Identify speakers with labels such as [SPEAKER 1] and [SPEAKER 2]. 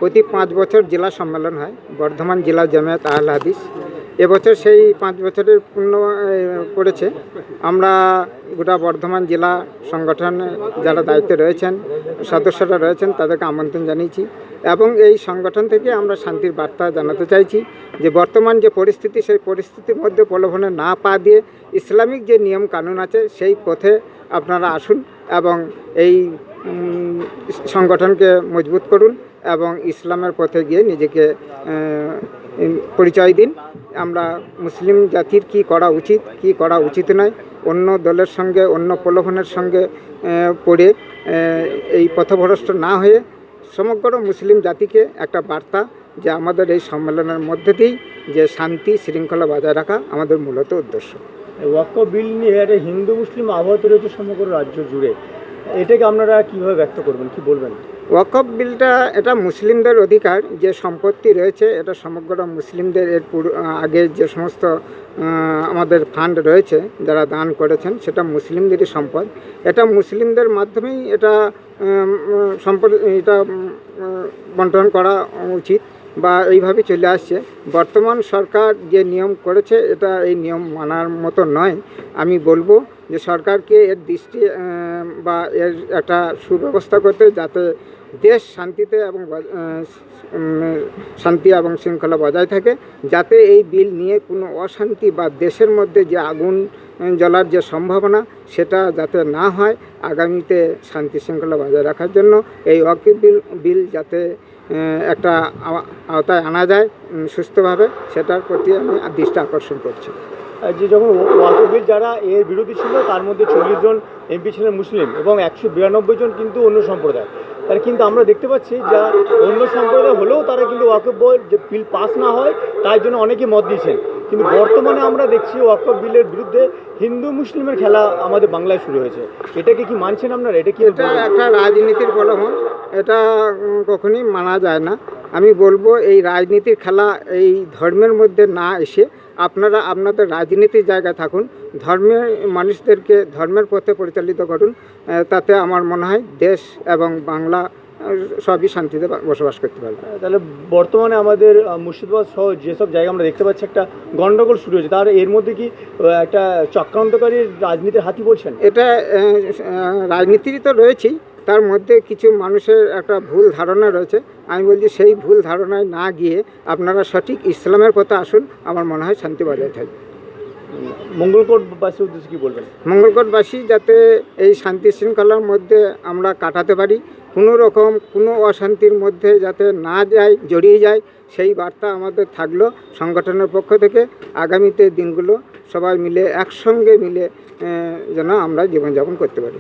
[SPEAKER 1] প্রতি 5 বছর জেলা সম্মেলন হয় বর্ধমান জেলা জামিয়াত আহলে হাদিস। এবছর সেই 5 বছরের পূর্ণ পড়েছে। আমরা গোটা বর্ধমান জেলা সংগঠনে যারা দায়িত্বে রয়েছেন, সদস্যরা রয়েছেন, তাদেরকে আমন্ত্রণ জানিয়েছি এবং এই সংগঠন থেকে আমরা শান্তির বার্তা জানাতে চাইছি যে বর্তমান যে পরিস্থিতি, সেই পরিস্থিতির মধ্যে প্রলোভনে না পা দিয়ে ইসলামিক যে নিয়ম কানুন আছে সেই পথে আপনারা আসুন এবং এই সংগঠনকে মজবুত করুন এবং ইসলামের পথে গিয়ে নিজেকে পরিচয় দিন। আমরা মুসলিম জাতির কি করা উচিত, কি করা উচিত নয়, অন্য দলের সঙ্গে, অন্য প্রলোভনের সঙ্গে পড়ে এই পথভ্রষ্ট না হয়ে সমগ্র মুসলিম জাতিকে একটা বার্তা যে আমাদের এই সম্মেলনের মধ্যে দিয়েই যে শান্তি শৃঙ্খলা বজায় রাখা আমাদের মূলত উদ্দেশ্য।
[SPEAKER 2] ওয়াকফ বিল নিয়ে একটা হিন্দু মুসলিম আবহাওয়া তৈরি হচ্ছে সমগ্র রাজ্য জুড়ে, এটাকে আপনারা কীভাবে ব্যক্ত করবেন, কি বলবেন?
[SPEAKER 1] ওয়াকফ বিলটা এটা মুসলিমদের অধিকার, যে সম্পত্তি রয়েছে এটা সমগ্র মুসলিমদের। এর আগে যে সমস্ত আমাদের ফান্ড রয়েছে যারা দান করেছেন সেটা মুসলিমদেরই সম্পদ। এটা মুসলিমদের মাধ্যমেই এটা সম্পদ এটা বন্টন করা উচিত বা এইভাবে চলে আসছে। বর্তমান সরকার যে নিয়ম করেছে এটা এই নিয়ম মানার মতো নয়। আমি বলবো যে সরকারকে এর দৃষ্টি বা এর একটা সুব্যবস্থা করতে, যাতে দেশ শান্তিতে এবং শান্তি এবং শৃঙ্খলা বজায় থাকে, যাতে এই বিল নিয়ে কোনো অশান্তি বা দেশের মধ্যে যে আগুন জ্বলার যে সম্ভাবনা সেটা যাতে না হয়। আগামীতে শান্তি শৃঙ্খলা বজায় রাখার জন্য এই ওয়াকফ বিল যাতে একটা আওতায় আনা যায় সুস্থভাবে, সেটার প্রতি আমি দৃষ্টি আকর্ষণ করছি।
[SPEAKER 2] যে যখন ওয়াকফ বিল যারা এর বিরোধী ছিল তার মধ্যে 40 জন এমপি ছিলেন মুসলিম এবং 192 জন কিন্তু অন্য সম্প্রদায়। তার কিন্তু আমরা দেখতে পাচ্ছি যা অন্য সম্প্রদায় হলেও তারা কিন্তু ওয়াকফ বিল পাস না হয় তার জন্য অনেকেই মত দিয়েছেন। কিন্তু বর্তমানে আমরা দেখছি ওয়াকফ বিলের বিরুদ্ধে হিন্দু মুসলিমের খেলা আমাদের বাংলায় শুরু হয়েছে। এটাকে কি মানছেন আপনারা? এটা কি
[SPEAKER 1] এটা একটা রাজনীতির প্রলোভন, এটা কখনই মানা যায় না। আমি বলবো এই রাজনীতির খেলা এই ধর্মের মধ্যে না এসে আপনারা আপনাদের রাজনীতির জায়গায় থাকুন, ধর্মের মানুষদেরকে ধর্মের পথে পরিচালিত করুন। তাতে আমার মনে হয় দেশ এবং বাংলা সবই শান্তিতে বসবাস করতে পারবে।
[SPEAKER 2] তাহলে বর্তমানে আমাদের মুর্শিদাবাদ সহ যেসব জায়গা আমরা দেখতে পাচ্ছি একটা গণ্ডগোল শুরু হয়েছে, তার এর মধ্যে কি একটা চক্রান্তকারী রাজনীতির হাতি বলছেন?
[SPEAKER 1] এটা রাজনীতিরই তো রয়েছেই, তার মধ্যে কিছু মানুষের একটা ভুল ধারণা রয়েছে। আমি বলছি সেই ভুল ধারণায় না গিয়ে আপনারা সঠিক ইসলামের পথে আসুন, আমার মনে হয় শান্তি বজায় থাকবে।
[SPEAKER 2] মঙ্গলকোটবাসীর উদ্দেশ্যে কী বলবেন?
[SPEAKER 1] মঙ্গলকোটবাসী যাতে এই শান্তি শৃঙ্খলার মধ্যে আমরা কাটাতে পারি, কোনো রকম কোনো অশান্তির মধ্যে যাতে না যায়, জড়িয়ে যায়, সেই বার্তা আমাদের থাকলো সংগঠনের পক্ষ থেকে। আগামীতে দিনগুলো সবাই মিলে একসঙ্গে মিলে যেন আমরা জীবনযাপন করতে পারি।